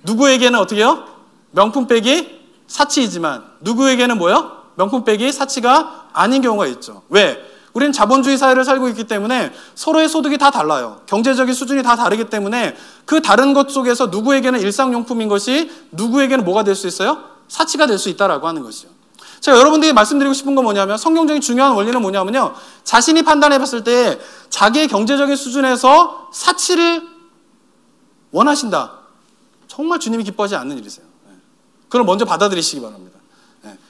누구에게는 어떻게 해요? 명품백이 사치이지만 누구에게는 뭐요? 명품백이 사치가 아닌 경우가 있죠. 왜? 우리는 자본주의 사회를 살고 있기 때문에 서로의 소득이 다 달라요. 경제적인 수준이 다 다르기 때문에 그 다른 것 속에서 누구에게는 일상용품인 것이 누구에게는 뭐가 될 수 있어요? 사치가 될 수 있다라고 하는 것이죠. 제가 여러분들이 말씀드리고 싶은 건 뭐냐면 성경적인 중요한 원리는 뭐냐면요. 자신이 판단해 봤을 때 자기의 경제적인 수준에서 사치를 원하신다. 정말 주님이 기뻐하지 않는 일이세요. 그걸 먼저 받아들이시기 바랍니다.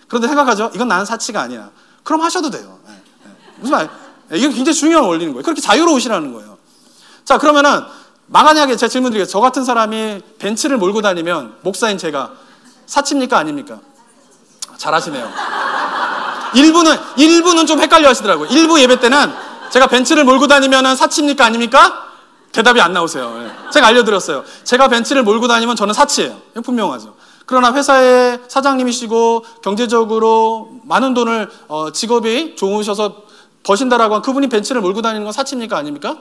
그런데 생각하죠. 이건 나는 사치가 아니야. 그럼 하셔도 돼요. 무슨 말? 이게 굉장히 중요한 원리인 거예요. 그렇게 자유로우시라는 거예요. 자, 그러면은 만약에 제가 질문 드리겠습니다. 저 같은 사람이 벤츠를 몰고 다니면 목사인 제가 사치입니까? 아닙니까? 잘하시네요. 일부는 좀 헷갈려 하시더라고요. 일부 예배 때는 제가 벤츠를 몰고 다니면 사치입니까? 아닙니까? 대답이 안 나오세요. 제가 알려드렸어요. 제가 벤츠를 몰고 다니면 저는 사치예요. 분명하죠. 그러나 회사의 사장님이시고 경제적으로 많은 돈을 직업이 좋으셔서 버신다라고 한 그분이 벤츠를 몰고 다니는 건 사치입니까? 아닙니까?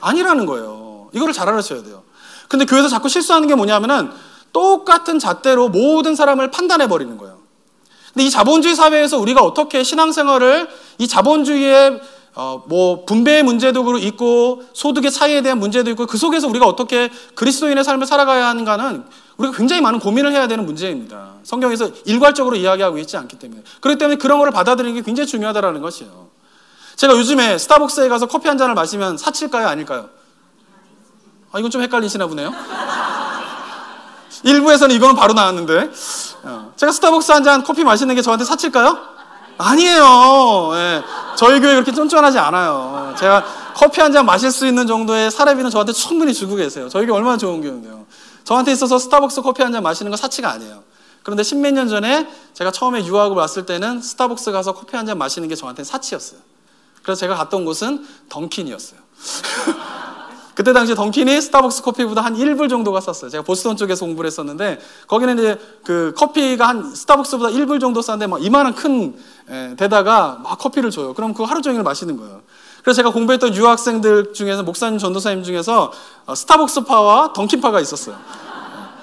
아니라는 거예요. 이거를 잘 알아셔야 돼요. 근데 교회에서 자꾸 실수하는 게 뭐냐면은 똑같은 잣대로 모든 사람을 판단해 버리는 거예요. 근데 이 자본주의 사회에서 우리가 어떻게 신앙생활을 이 자본주의의 분배의 문제도 있고 소득의 차이에 대한 문제도 있고 그 속에서 우리가 어떻게 그리스도인의 삶을 살아가야 하는가는 우리가 굉장히 많은 고민을 해야 되는 문제입니다. 성경에서 일괄적으로 이야기하고 있지 않기 때문에. 그렇기 때문에 그런 거를 받아들이는 게 굉장히 중요하다는 것이에요. 제가 요즘에 스타벅스에 가서 커피 한 잔을 마시면 사치일까요? 아닐까요? 이건 좀 헷갈리시나 보네요. 일부에서는 이거는 바로 나왔는데 제가 스타벅스 한 잔 커피 마시는 게 저한테 사치일까요? 아니에요. 예. 저희 교회 그렇게 쫀쫀하지 않아요. 제가 커피 한 잔 마실 수 있는 정도의 사례비는 저한테 충분히 주고 계세요. 저희 교회 얼마나 좋은 교회인데요. 저한테 있어서 스타벅스 커피 한 잔 마시는 건 사치가 아니에요. 그런데 십몇 년 전에 제가 처음에 유학을 왔을 때는 스타벅스 가서 커피 한 잔 마시는 게 저한테는 사치였어요. 그래서 제가 갔던 곳은 던킨이었어요. 그때 당시 던킨이 스타벅스 커피보다 한 1불 정도가 쌌어요. 제가 보스턴 쪽에서 공부를 했었는데 거기는 이제 그 커피가 한 스타벅스보다 1불 정도 쌌는데 막 이만한 큰 데다가 막 커피를 줘요. 그럼 그거 하루 종일 마시는 거예요. 그래서 제가 공부했던 유학생들 중에서 목사님, 전도사님 중에서 스타벅스파와 던킨파가 있었어요.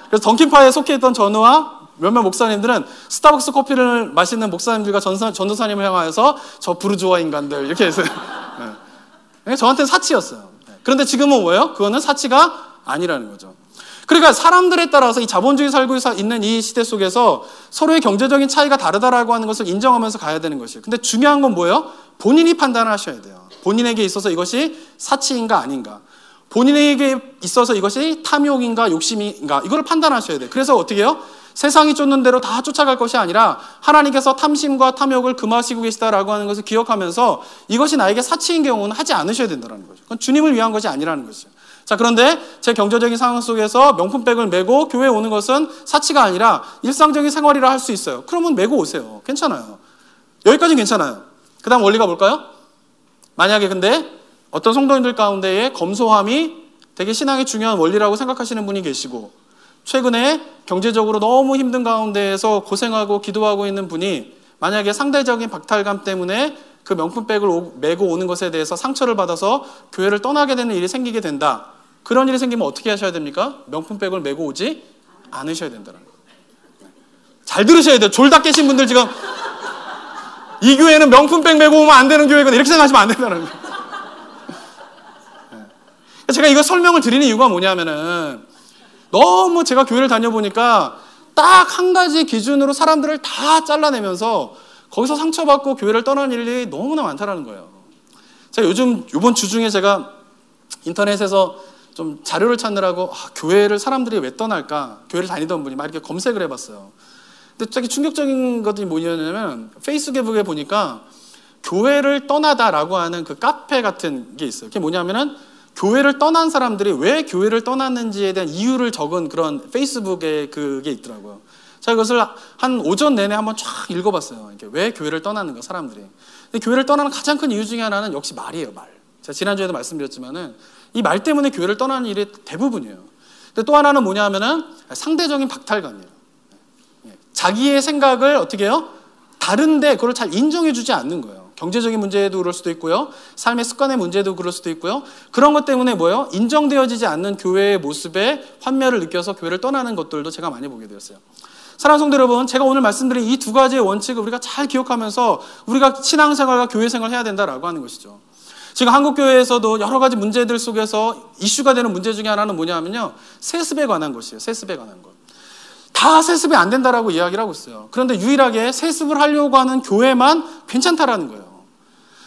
그래서 던킨파에 속해 있던 전우와 몇몇 목사님들은 스타벅스 커피를 마시는 목사님들과 전도사님을 향하여서 저 부르주아 인간들 이렇게 했어요. 저한테는 사치였어요. 그런데 지금은 뭐예요? 그거는 사치가 아니라는 거죠. 그러니까 사람들에 따라서 이 자본주의 살고 있는 이 시대 속에서 서로의 경제적인 차이가 다르다라고 하는 것을 인정하면서 가야 되는 것이에요. 근데 중요한 건 뭐예요? 본인이 판단을 하셔야 돼요. 본인에게 있어서 이것이 사치인가 아닌가. 본인에게 있어서 이것이 탐욕인가 욕심인가. 이걸 판단하셔야 돼요. 그래서 어떻게 해요? 세상이 쫓는 대로 다 쫓아갈 것이 아니라 하나님께서 탐심과 탐욕을 금하시고 계시다라고 하는 것을 기억하면서 이것이 나에게 사치인 경우는 하지 않으셔야 된다는 거죠. 그건 주님을 위한 것이 아니라는 것이죠. 자, 그런데 제 경제적인 상황 속에서 명품백을 메고 교회에 오는 것은 사치가 아니라 일상적인 생활이라 할 수 있어요. 그러면 메고 오세요. 괜찮아요. 여기까지는 괜찮아요. 그 다음 원리가 뭘까요? 만약에 근데 어떤 성도님들 가운데에 검소함이 되게 신앙의 중요한 원리라고 생각하시는 분이 계시고 최근에 경제적으로 너무 힘든 가운데에서 고생하고 기도하고 있는 분이 만약에 상대적인 박탈감 때문에 그 명품백을 메고 오는 것에 대해서 상처를 받아서 교회를 떠나게 되는 일이 생기게 된다. 그런 일이 생기면 어떻게 하셔야 됩니까? 명품백을 메고 오지 않으셔야 된다는 거예요. 잘 들으셔야 돼요. 졸다 깨신 분들 지금 이 교회는 명품백 메고 오면 안 되는 교회거든 이렇게 생각하시면 안 된다는 거예요. 제가 이거 설명을 드리는 이유가 뭐냐면은 너무 제가 교회를 다녀보니까 딱 한 가지 기준으로 사람들을 다 잘라내면서 거기서 상처받고 교회를 떠나는 일이 너무나 많다는 거예요. 제가 이번 주 중에 제가 인터넷에서 좀 자료를 찾느라고 교회를 사람들이 왜 떠날까? 교회를 다니던 분이 막 이렇게 검색을 해봤어요. 근데 되게 충격적인 것들이 뭐냐면 페이스북에 보니까 교회를 떠나다라고 하는 그 카페 같은 게 있어요. 그게 뭐냐면은 교회를 떠난 사람들이 왜 교회를 떠났는지에 대한 이유를 적은 그런 페이스북에 그게 있더라고요. 제가 그것을 한 오전 내내 한번 쫙 읽어봤어요. 이게 왜 교회를 떠나는가 사람들이. 근데 교회를 떠나는 가장 큰 이유 중에 하나는 역시 말이에요. 말. 제가 지난주에도 말씀드렸지만은 이 말 때문에 교회를 떠나는 일이 대부분이에요. 근데 또 하나는 뭐냐면은 상대적인 박탈감이에요. 자기의 생각을 어떻게 해요? 다른데 그걸 잘 인정해주지 않는 거예요. 경제적인 문제도 그럴 수도 있고요. 삶의 습관의 문제도 그럴 수도 있고요. 그런 것 때문에 뭐예요? 인정되어지지 않는 교회의 모습에 환멸을 느껴서 교회를 떠나는 것들도 제가 많이 보게 되었어요. 사랑하는 성도 여러분, 제가 오늘 말씀드린 이 두 가지의 원칙을 우리가 잘 기억하면서 우리가 신앙생활과 교회생활을 해야 된다라고 하는 것이죠. 지금 한국교회에서도 여러 가지 문제들 속에서 이슈가 되는 문제 중에 하나는 뭐냐면요. 세습에 관한 것이에요. 세습에 관한 것. 다 세습이 안 된다라고 이야기를 하고 있어요. 그런데 유일하게 세습을 하려고 하는 교회만 괜찮다라는 거예요.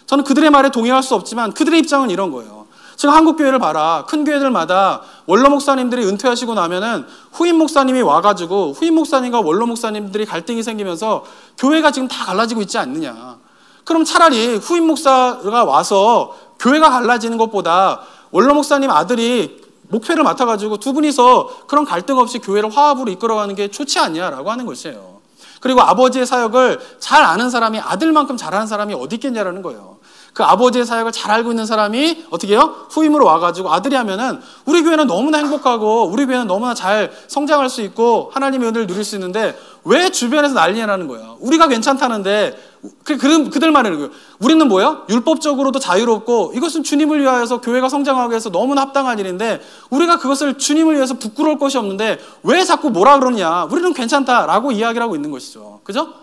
저는 그들의 말에 동의할 수 없지만 그들의 입장은 이런 거예요. 지금 한국교회를 봐라. 큰 교회들마다 원로 목사님들이 은퇴하시고 나면은 후임 목사님이 와가지고 후임 목사님과 원로 목사님들이 갈등이 생기면서 교회가 지금 다 갈라지고 있지 않느냐. 그럼 차라리 후임 목사가 와서 교회가 갈라지는 것보다 원로 목사님 아들이 목회를 맡아가지고 두 분이서 그런 갈등 없이 교회를 화합으로 이끌어가는 게 좋지 않냐라고 하는 것이에요. 그리고 아버지의 사역을 잘 아는 사람이 아들만큼 잘하는 사람이 어디 있겠냐라는 거예요. 그 아버지의 사역을 잘 알고 있는 사람이 어떻게 해요? 후임으로 와가지고 아들이 하면은 우리 교회는 너무나 행복하고 우리 교회는 너무나 잘 성장할 수 있고 하나님의 은혜를 누릴 수 있는데 왜 주변에서 난리냐라는 거예요. 우리가 괜찮다는데 그들 말이는 거예요. 우리는 뭐예요? 율법적으로도 자유롭고 이것은 주님을 위하여서 교회가 성장하기 위해서 너무나 합당한 일인데 우리가 그것을 주님을 위해서 부끄러울 것이 없는데 왜 자꾸 뭐라 그러냐? 우리는 괜찮다라고 이야기를 하고 있는 것이죠. 그죠?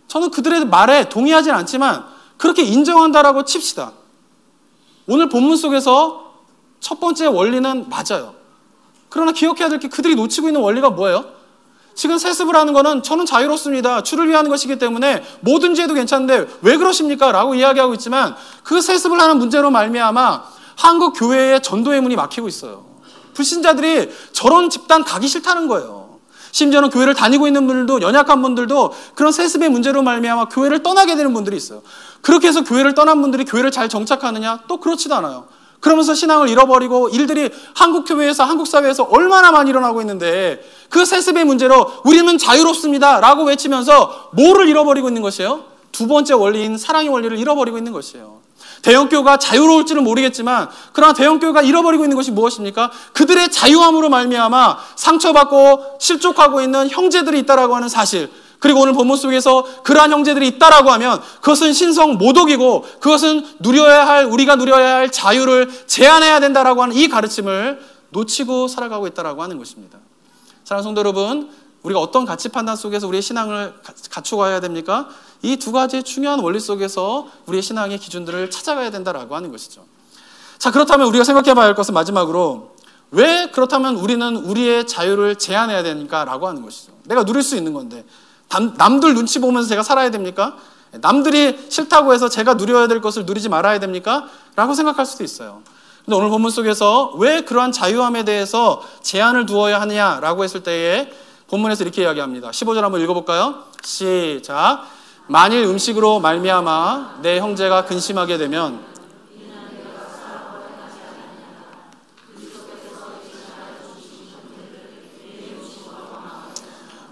저는 그들의 말에 동의하진 않지만 그렇게 인정한다라고 칩시다. 오늘 본문 속에서 첫 번째 원리는 맞아요. 그러나 기억해야 될 게 그들이 놓치고 있는 원리가 뭐예요? 지금 세습을 하는 거는 저는 자유롭습니다. 주를 위한 것이기 때문에 뭐든지 해도 괜찮은데 왜 그러십니까? 라고 이야기하고 있지만 그 세습을 하는 문제로 말미암아 한국 교회의 전도의 문이 막히고 있어요. 불신자들이 저런 집단 가기 싫다는 거예요. 심지어는 교회를 다니고 있는 분들도 연약한 분들도 그런 세습의 문제로 말미암아 교회를 떠나게 되는 분들이 있어요. 그렇게 해서 교회를 떠난 분들이 교회를 잘 정착하느냐? 또 그렇지도 않아요. 그러면서 신앙을 잃어버리고 일들이 한국 교회에서 한국 사회에서 얼마나 많이 일어나고 있는데 그 세습의 문제로 우리는 자유롭습니다 라고 외치면서 뭐를 잃어버리고 있는 것이에요? 두 번째 원리인 사랑의 원리를 잃어버리고 있는 것이에요. 대형교회가 자유로울지는 모르겠지만 그러나 대형교회가 잃어버리고 있는 것이 무엇입니까? 그들의 자유함으로 말미암아 상처받고 실족하고 있는 형제들이 있다라고 하는 사실, 그리고 오늘 본문 속에서 그러한 형제들이 있다라고 하면 그것은 신성 모독이고 그것은 우리가 누려야 할 자유를 제한해야 된다라고 하는 이 가르침을 놓치고 살아가고 있다라고 하는 것입니다. 사랑하는 성도 여러분, 우리가 어떤 가치 판단 속에서 우리의 신앙을 갖추어야 됩니까? 이 두 가지의 중요한 원리 속에서 우리의 신앙의 기준들을 찾아가야 된다라고 하는 것이죠. 자, 그렇다면 우리가 생각해 봐야 할 것은 마지막으로 왜 그렇다면 우리는 우리의 자유를 제한해야 되니까라고 하는 것이죠. 내가 누릴 수 있는 건데 남들 눈치 보면서 제가 살아야 됩니까? 남들이 싫다고 해서 제가 누려야 될 것을 누리지 말아야 됩니까? 라고 생각할 수도 있어요. 근데 오늘 본문 속에서 왜 그러한 자유함에 대해서 제한을 두어야 하느냐라고 했을 때에 본문에서 이렇게 이야기합니다. 15절 한번 읽어볼까요? 시작. 만일 음식으로 말미암아 내 형제가 근심하게 되면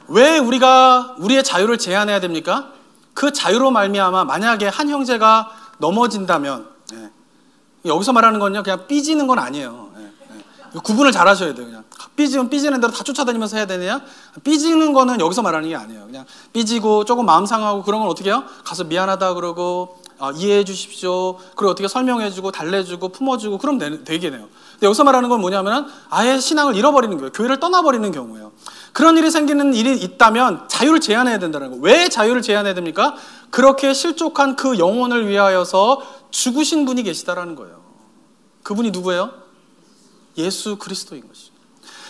왜 우리가 우리의 자유를 제한해야 됩니까? 그 자유로 말미암아 만약에 한 형제가 넘어진다면, 여기서 말하는 건요 그냥 삐지는 건 아니에요. 구분을 잘 하셔야 돼요. 그냥 삐지면 삐지는 대로 다 쫓아다니면서 해야 되느냐? 삐지는 거는 여기서 말하는 게 아니에요. 그냥 삐지고 조금 마음 상하고 그런 건 어떻게 해요? 가서 미안하다 그러고 이해해 주십시오. 그리고 어떻게 설명해 주고 달래주고 품어주고 그러면 되겠네요. 근데 여기서 말하는 건 뭐냐면 아예 신앙을 잃어버리는 거예요. 교회를 떠나버리는 경우예요. 그런 일이 생기는 일이 있다면 자유를 제한해야 된다는 거예요. 왜 자유를 제한해야 됩니까? 그렇게 실족한 그 영혼을 위하여서 죽으신 분이 계시다라는 거예요. 그분이 누구예요? 예수 그리스도인 것이죠.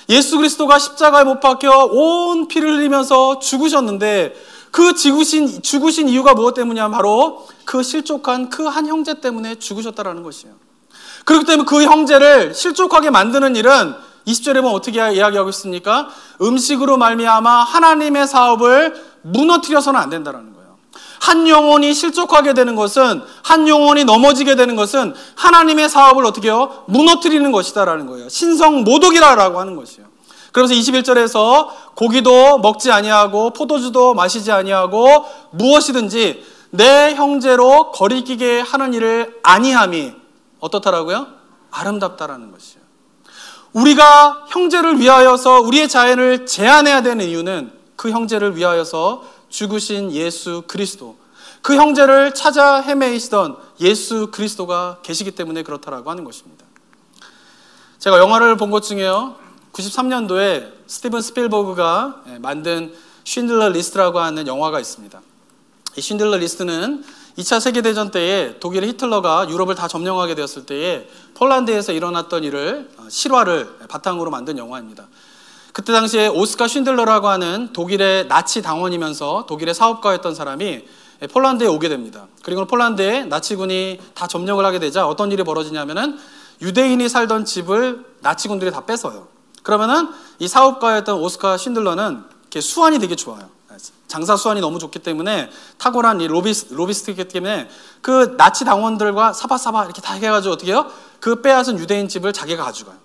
예수 그리스도가 십자가에 못 박혀 온 피를 흘리면서 죽으셨는데 그 죽으신 이유가 무엇 때문이냐? 바로 그 실족한 그 한 형제 때문에 죽으셨다라는 것이에요. 그렇기 때문에 그 형제를 실족하게 만드는 일은 20절에 보면 어떻게 이야기하고 있습니까? 음식으로 말미암아 하나님의 사업을 무너뜨려서는 안 된다는 거예요. 한 영혼이 실족하게 되는 것은, 한 영혼이 넘어지게 되는 것은 하나님의 사업을 어떻게 해요? 무너뜨리는 것이다라는 거예요. 신성 모독이라고 하는 것이에요. 그러면서 21절에서 고기도 먹지 아니하고 포도주도 마시지 아니하고 무엇이든지 내 형제로 거리끼게 하는 일을 아니함이 어떻다라고요? 아름답다라는 것이에요. 우리가 형제를 위하여서 우리의 자연을 제한해야 되는 이유는 그 형제를 위하여서 죽으신 예수 그리스도, 그 형제를 찾아 헤매이시던 예수 그리스도가 계시기 때문에 그렇다라고 하는 것입니다. 제가 영화를 본 것 중에요, 93년도에 스티븐 스필버그가 만든 쉰들러 리스트라고 하는 영화가 있습니다. 이 쉰들러 리스트는 2차 세계대전 때에 독일의 히틀러가 유럽을 다 점령하게 되었을 때에 폴란드에서 일어났던 일을 실화를 바탕으로 만든 영화입니다. 그때 당시에 오스카 쉰들러라고 하는 독일의 나치 당원이면서 독일의 사업가였던 사람이 폴란드에 오게 됩니다. 그리고 폴란드에 나치군이 다 점령을 하게 되자 어떤 일이 벌어지냐면은 유대인이 살던 집을 나치군들이 다 뺏어요. 그러면은 이 사업가였던 오스카 쉰들러는 이렇게 수완이 되게 좋아요. 장사 수완이 너무 좋기 때문에 탁월한 이 로비스트이기 때문에 그 나치 당원들과 사바사바 이렇게 다 해가지고 어떻게 해요? 그 빼앗은 유대인 집을 자기가 가져가요.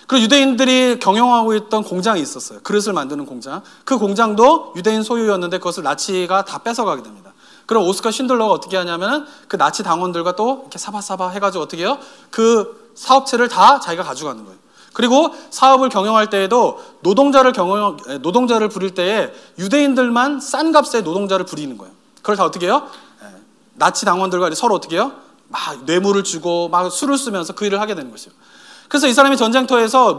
그리고 유대인들이 경영하고 있던 공장이 있었어요. 그릇을 만드는 공장. 그 공장도 유대인 소유였는데 그것을 나치가 다 뺏어가게 됩니다. 그럼 오스카 쉰들러가 어떻게 하냐면 그 나치 당원들과 또 이렇게 사바사바 해가지고 어떻게 해요? 그 사업체를 다 자기가 가져가는 거예요. 그리고 사업을 경영할 때에도 노동자를 부릴 때에 유대인들만 싼 값에 노동자를 부리는 거예요. 그걸 다 어떻게 해요? 나치 당원들과 서로 어떻게 해요? 막 뇌물을 주고 막 술을 쓰면서 그 일을 하게 되는 것이죠. 그래서 이 사람이 전쟁터에서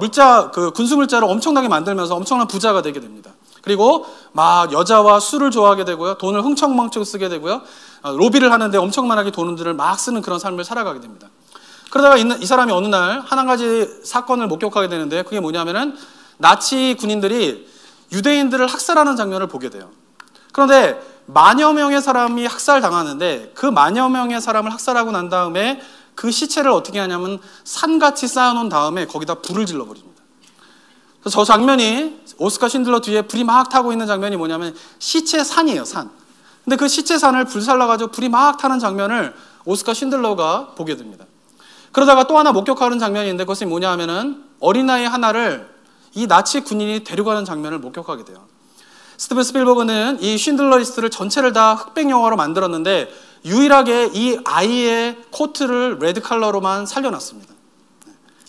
군수 물자를 엄청나게 만들면서 엄청난 부자가 되게 됩니다. 그리고 막 여자와 술을 좋아하게 되고요. 돈을 흥청망청 쓰게 되고요. 로비를 하는데 엄청나게 돈들을 막 쓰는 그런 삶을 살아가게 됩니다. 그러다가 이 사람이 어느 날 한 가지 사건을 목격하게 되는데 그게 뭐냐면은 나치 군인들이 유대인들을 학살하는 장면을 보게 돼요. 그런데 만여 명의 사람이 학살당하는데 그 만여 명의 사람을 학살하고 난 다음에 그 시체를 어떻게 하냐면 산같이 쌓아놓은 다음에 거기다 불을 질러버립니다. 그래서 저 장면이 오스카 쉰들러 뒤에 불이 막 타고 있는 장면이 뭐냐면 시체 산이에요, 산. 근데 그 시체 산을 불살라가지고 불이 막 타는 장면을 오스카 쉰들러가 보게 됩니다. 그러다가 또 하나 목격하는 장면이 있는데 그것이 뭐냐 하면은 어린아이 하나를 이 나치 군인이 데려가는 장면을 목격하게 돼요. 스티븐 스필버그는 이 쉰들러 리스트를 전체를 다 흑백 영화로 만들었는데 유일하게 이 아이의 코트를 레드 컬러로만 살려놨습니다.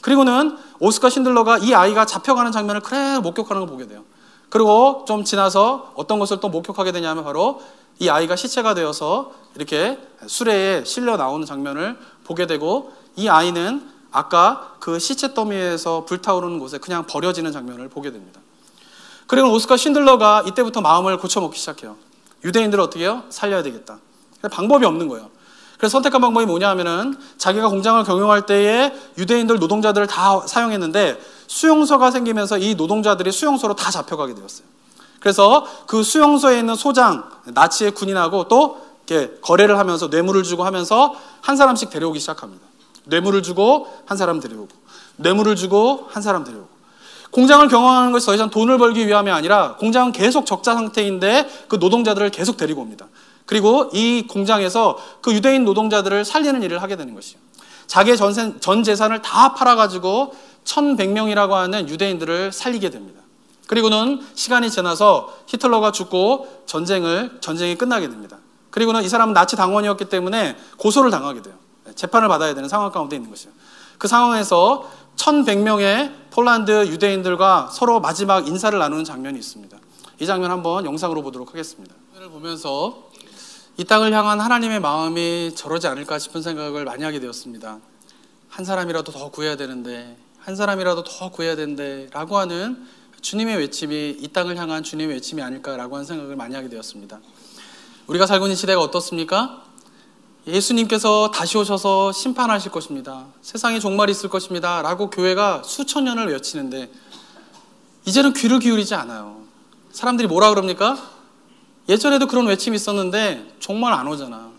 그리고는 오스카 쉰들러가 이 아이가 잡혀가는 장면을 그래 목격하는 걸 보게 돼요. 그리고 좀 지나서 어떤 것을 또 목격하게 되냐면 바로 이 아이가 시체가 되어서 이렇게 수레에 실려 나오는 장면을 보게 되고 이 아이는 아까 그 시체 더미에서 불타오르는 곳에 그냥 버려지는 장면을 보게 됩니다. 그리고 오스카 쉰들러가 이때부터 마음을 고쳐먹기 시작해요. 유대인들을 어떻게 해요? 살려야 되겠다. 방법이 없는 거예요. 그래서 선택한 방법이 뭐냐 하면은 자기가 공장을 경영할 때에 유대인들 노동자들을 다 사용했는데 수용소가 생기면서 이 노동자들이 수용소로 다 잡혀가게 되었어요. 그래서 그 수용소에 있는 소장, 나치의 군인하고 또 이렇게 거래를 하면서 뇌물을 주고 하면서 한 사람씩 데려오기 시작합니다. 뇌물을 주고 한 사람 데려오고, 뇌물을 주고 한 사람 데려오고. 공장을 경영하는 것이 더 이상 돈을 벌기 위함이 아니라 공장은 계속 적자 상태인데 그 노동자들을 계속 데리고 옵니다. 그리고 이 공장에서 그 유대인 노동자들을 살리는 일을 하게 되는 것이에요. 자기의 전 재산을 다 팔아가지고 1100명이라고 하는 유대인들을 살리게 됩니다. 그리고는 시간이 지나서 히틀러가 죽고 전쟁이 끝나게 됩니다. 그리고는 이 사람은 나치 당원이었기 때문에 고소를 당하게 돼요. 재판을 받아야 되는 상황 가운데 있는 것이에요. 그 상황에서 1100명의 폴란드 유대인들과 서로 마지막 인사를 나누는 장면이 있습니다. 이 장면 한번 영상으로 보도록 하겠습니다. 장면을 보면서 이 땅을 향한 하나님의 마음이 저러지 않을까 싶은 생각을 많이 하게 되었습니다. 한 사람이라도 더 구해야 되는데, 한 사람이라도 더 구해야 되는데 라고 하는 주님의 외침이 이 땅을 향한 주님의 외침이 아닐까라고 하는 생각을 많이 하게 되었습니다. 우리가 살고 있는 시대가 어떻습니까? 예수님께서 다시 오셔서 심판하실 것입니다. 세상에 종말이 있을 것입니다. 라고 교회가 수천 년을 외치는데 이제는 귀를 기울이지 않아요. 사람들이 뭐라 그럽니까? 예전에도 그런 외침이 있었는데 종말 안 오잖아.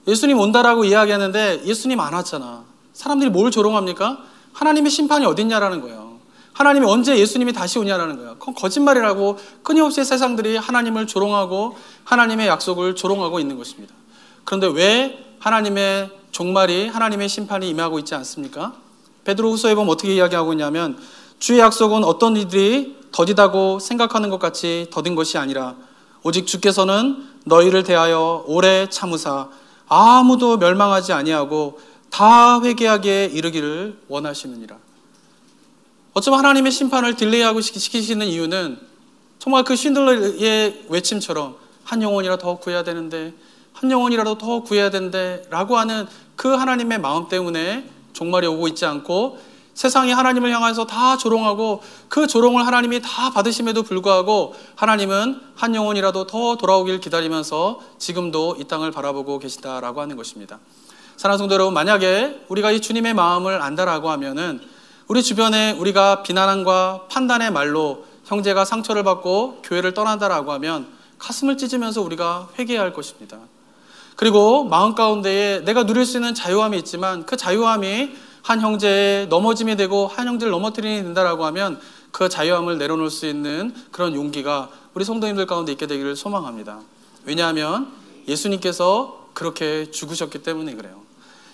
예수님 온다라고 이야기하는데 예수님 안 왔잖아. 사람들이 뭘 조롱합니까? 하나님의 심판이 어딨냐라는 거예요. 하나님이 언제 예수님이 다시 오냐라는 거예요. 그건 거짓말이라고 끊임없이 세상들이 하나님을 조롱하고 하나님의 약속을 조롱하고 있는 것입니다. 그런데 왜 하나님의 종말이, 하나님의 심판이 임하고 있지 않습니까? 베드로후서에 보면 어떻게 이야기하고 있냐면 주의 약속은 어떤 이들이 더디다고 생각하는 것 같이 더딘 것이 아니라 오직 주께서는 너희를 대하여 오래 참으사 아무도 멸망하지 아니하고 다 회개하게 이르기를 원하시느니라. 어쩌면 하나님의 심판을 딜레이하고 시키시는 이유는 정말 그 쉰들러의 외침처럼 한 영혼이라도 더 구해야 되는데, 한 영혼이라도 더 구해야 되는데 라고 하는 그 하나님의 마음 때문에 종말이 오고 있지 않고 세상이 하나님을 향해서 다 조롱하고 그 조롱을 하나님이 다 받으심에도 불구하고 하나님은 한 영혼이라도 더 돌아오길 기다리면서 지금도 이 땅을 바라보고 계시다라고 하는 것입니다. 사랑하는 성도 여러분, 만약에 우리가 이 주님의 마음을 안다라고 하면은 우리 주변에 우리가 비난과 판단의 말로 형제가 상처를 받고 교회를 떠난다라고 하면 가슴을 찢으면서 우리가 회개해야 할 것입니다. 그리고 마음 가운데에 내가 누릴 수 있는 자유함이 있지만 그 자유함이 한 형제의 넘어짐이 되고 한 형제를 넘어뜨리게 된다라고 하면 그 자유함을 내려놓을 수 있는 그런 용기가 우리 성도님들 가운데 있게 되기를 소망합니다. 왜냐하면 예수님께서 그렇게 죽으셨기 때문에 그래요.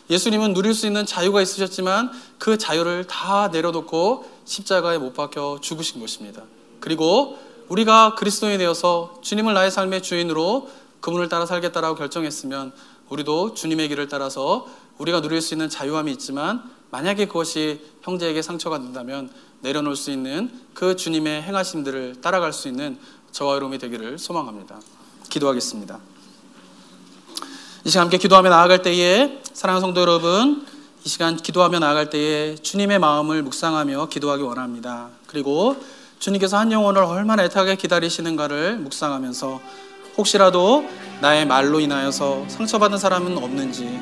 예수님은 누릴 수 있는 자유가 있으셨지만 그 자유를 다 내려놓고 십자가에 못 박혀 죽으신 것입니다. 그리고 우리가 그리스도인이 되어서 주님을 나의 삶의 주인으로 그분을 따라 살겠다라고 결정했으면 우리도 주님의 길을 따라서 우리가 누릴 수 있는 자유함이 있지만 만약에 그것이 형제에게 상처가 된다면 내려놓을 수 있는 그 주님의 행하심들을 따라갈 수 있는 저와 여러분이 되기를 소망합니다. 기도하겠습니다. 이 시간 함께 기도하며 나아갈 때에 사랑하는 성도 여러분, 이 시간 기도하며 나아갈 때에 주님의 마음을 묵상하며 기도하기 원합니다. 그리고 주님께서 한 영혼을 얼마나 애타게 기다리시는가를 묵상하면서 혹시라도 나의 말로 인하여서 상처받은 사람은 없는지,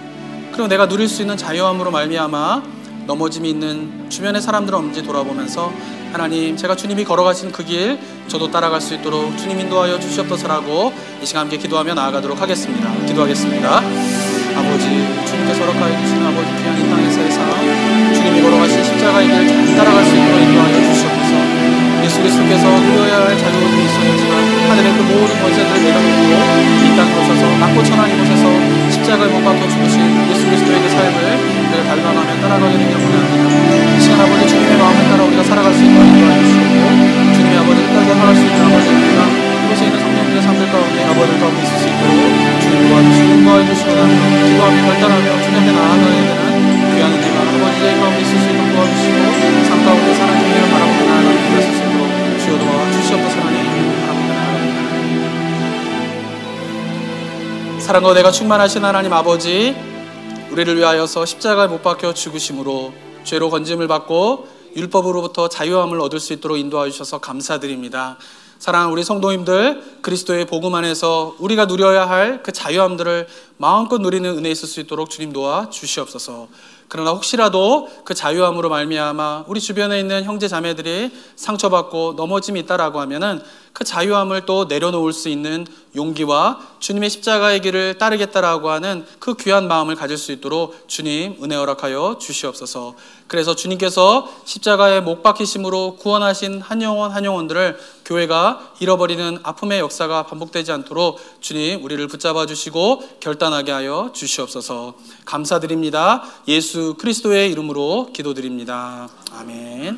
그리고 내가 누릴 수 있는 자유함으로 말미암아 넘어짐이 있는 주변의 사람들은 없는지 돌아보면서 하나님, 제가 주님이 걸어가신 그 길 저도 따라갈 수 있도록 주님 인도하여 주시옵소서라고 이 시간 함께 기도하며 나아가도록 하겠습니다. 기도하겠습니다. 아버지, 주님께서 허락하여 주시는 아버지 귀한 이 땅에서의 삶, 주님이 걸어가신 십자가의 길 잘 따라갈 수 있도록 인도하여 주시옵소서. 예수 그리스도께서 누려야 할 자유함이 있었지만 하늘의 그 모든 권세들을 내려놓고 이 땅에 오셔서 낮고 천한 이곳에서 십자가에 못 박혀 죽으신 예수 그리스도의 그 삶을 우리가 닮아가며 따라가게 되기를 원합니다. 이 시간 아버지 주님의 마음을 따라 우리가 살아갈 수 있도록 인도하여 주시고 주님의 아버지를 따라 살아갈 수 있는 아버지 우리가 이곳에 있는 성령님의 삶들 가운데 아버지 가운데 있을 수 있도록 주님 도와주시고 인도하여 주시거나 기도하며 결단하며 주님 앞에 나아가야 되는 귀한 은혜가 아버지의 가운데 있을 수 있도록 도와주시고 삶 가운데 하나님의 은혜를 바라보며 나아가는 그럴 수 있도록 주여 도와주시옵소서. 하나님 바라보며 나아갑니다. 사랑과 내가 충만하신 하나님 아버지, 우리를 위하여서 십자가에 못 박혀 죽으심으로 죄로 건짐을 받고 율법으로부터 자유함을 얻을 수 있도록 인도하여 주셔서 감사드립니다. 사랑하는 우리 성도님들, 그리스도의 복음 안에서 우리가 누려야 할 그 자유함들을 마음껏 누리는 은혜 있을 수 있도록 주님 도와 주시옵소서. 그러나 혹시라도 그 자유함으로 말미암아 우리 주변에 있는 형제 자매들이 상처받고 넘어짐이 있다라고 하면은 그 자유함을 또 내려놓을 수 있는 용기와 주님의 십자가의 길을 따르겠다라고 하는 그 귀한 마음을 가질 수 있도록 주님 은혜 허락하여 주시옵소서. 그래서 주님께서 십자가에 못 박히심으로 구원하신 한 영혼 한 영혼들을 교회가 잃어버리는 아픔의 역사가 반복되지 않도록 주님 우리를 붙잡아 주시고 결단하게 하여 주시옵소서. 감사드립니다. 예수 그리스도의 이름으로 기도드립니다. 아멘.